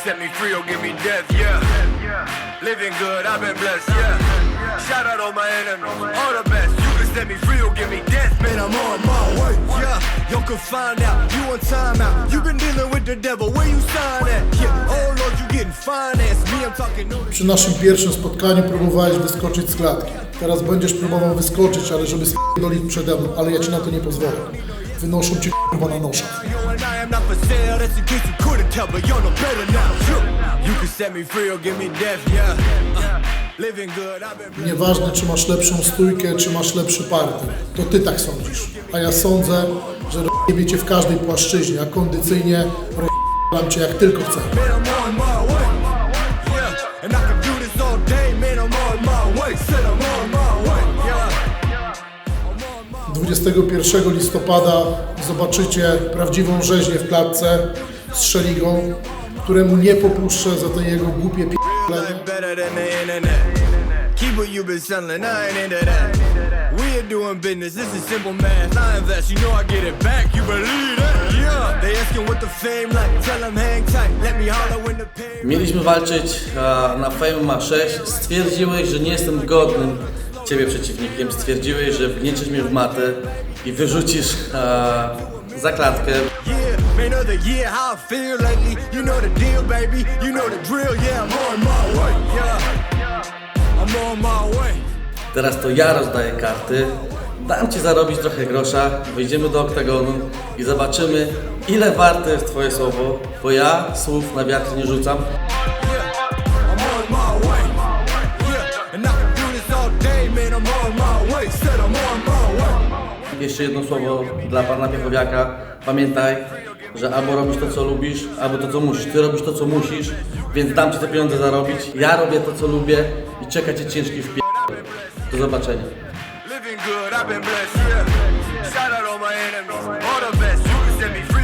set me free or give me death, yeah. Living good, I've been blessed, yeah. Shout out all my enemies, all the best. You can set me free or give me death, man, I'm on my way, yeah. You can find out, you on time out. You been dealing with the devil, where you sign at? Yeah, oh Lord, you getting financed. Me, I'm talking no. Przy naszym pierwszym spotkaniu próbowałeś wyskoczyć z klatki. Teraz będziesz próbował wyskoczyć, ale żeby s***dolić przede mną, ale ja ci na to nie pozwolę. Wynoszą cię k***wa na noszach. Nieważne, czy masz lepszą stójkę, czy masz lepszy parter. To ty tak sądzisz. A ja sądzę, że rozjebie cię w każdej płaszczyźnie, a kondycyjnie rozjebam cię jak tylko chcę. 21 listopada zobaczycie prawdziwą rzeźnię w klatce z Szeligą, któremu nie popuszczę za te jego głupie p***lenie. Keep what you been selling, I ain't into that. We are doing business, this is simple math. I invest, you know I get it back, you believe that? Yeah, they asking what the fame like, tell them hang tight, let me holler when the pain. Mieliśmy walczyć na Fame ma 6. Stwierdziłeś, że nie jestem godnym ciebie przeciwnikiem. Stwierdziłeś, że wgniecisz mnie w matę i wyrzucisz za klatkę. Man of the year, how I feel lately. You know the deal, baby. You know the drill. Yeah, I'm on my way. Yeah, I'm on my way. Teraz to ja rozdaję karty. Dam ci zarobić trochę grosza. Wyjdziemy do oktagonu i zobaczymy, ile warte jest twoje słowo. Bo ja słów na wiatr nie rzucam. I'm on my way. Yeah, and I can do this all day, man. I'm on my way. Said I'm on my way. Jeszcze jedno słowo dla pana Piechowiaka. Pamiętaj, że albo robisz to, co lubisz, albo to, co musisz. Ty robisz to, co musisz, więc dam ci te pieniądze zarobić. Ja robię to, co lubię i czeka cię ciężki wpie... Do zobaczenia. Living good, I've been blessed, yeah. Shout out all my enemies, all the best. You can set me free.